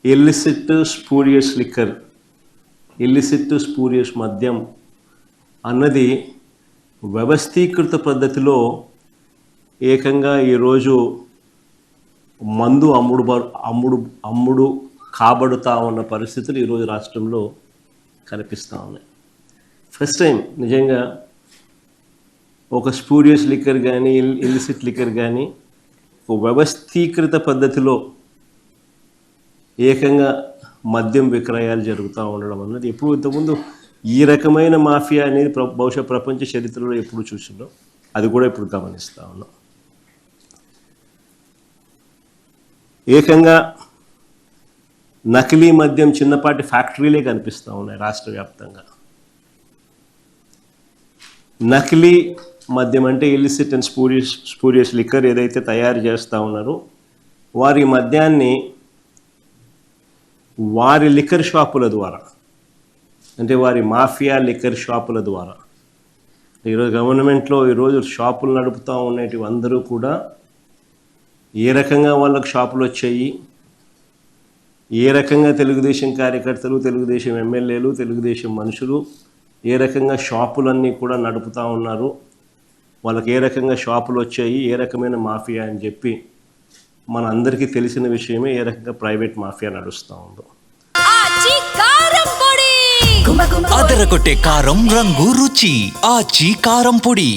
Illicit spurious liquor, illicit spurious మద్యం అన్నది వ్యవస్థీకృత పద్ధతిలో ఏకంగా ఈరోజు మందు అమ్ముడు కాబడుతూ ఉన్న పరిస్థితులు ఈరోజు రాష్ట్రంలో కనిపిస్తూ ఉన్నాయి. ఫస్ట్ టైం నిజంగా ఒక స్పూరియస్ లిక్కర్ కానీ ఇల్లిసిట్ లిక్కర్ కానీ ఒక వ్యవస్థీకృత పద్ధతిలో ఏకంగా మద్యం విక్రయాలు జరుగుతూ ఉండడం అన్నది ఎప్పుడు ఇంతకుముందు ఈ రకమైన మాఫియా అనేది బహుశా ప్రపంచ చరిత్రలో ఎప్పుడు చూసిందో అది కూడా ఇప్పుడు గమనిస్తూ ఉన్నాం. ఏకంగా నకిలీ మద్యం చిన్నపాటి ఫ్యాక్టరీలే కనిపిస్తూ ఉన్నాయి రాష్ట్ర వ్యాప్తంగా. నకిలీ మద్యం అంటే ఇల్లిసిట్ అండ్ స్పూరియస్ లిక్కర్ ఏదైతే తయారు చేస్తూ ఉన్నారో వారి మద్యాన్ని వారి లిక్కర్ షాపుల ద్వారా, అంటే వారి మాఫియా లిక్కర్ షాపుల ద్వారా, ఈరోజు గవర్నమెంట్లో ఈరోజు షాపులు నడుపుతూ ఉండేటివి అందరూ కూడా ఏ రకంగా వాళ్ళకు షాపులు వచ్చాయి, ఏ రకంగా తెలుగుదేశం కార్యకర్తలు, తెలుగుదేశం ఎమ్మెల్యేలు, తెలుగుదేశం మనుషులు ఏ రకంగా షాపులన్నీ కూడా నడుపుతూ ఉన్నారు, వాళ్ళకి ఏ రకంగా షాపులు వచ్చాయి, ఏ రకమైన మాఫియా అని చెప్పి మన అందరికీ తెలిసిన విషయమే ఏ రకంగా ప్రైవేట్ మాఫియా నడుస్తూ ఉందో. అదరగొట్టే కారం రంగు రుచి ఆచి కారం పొడి.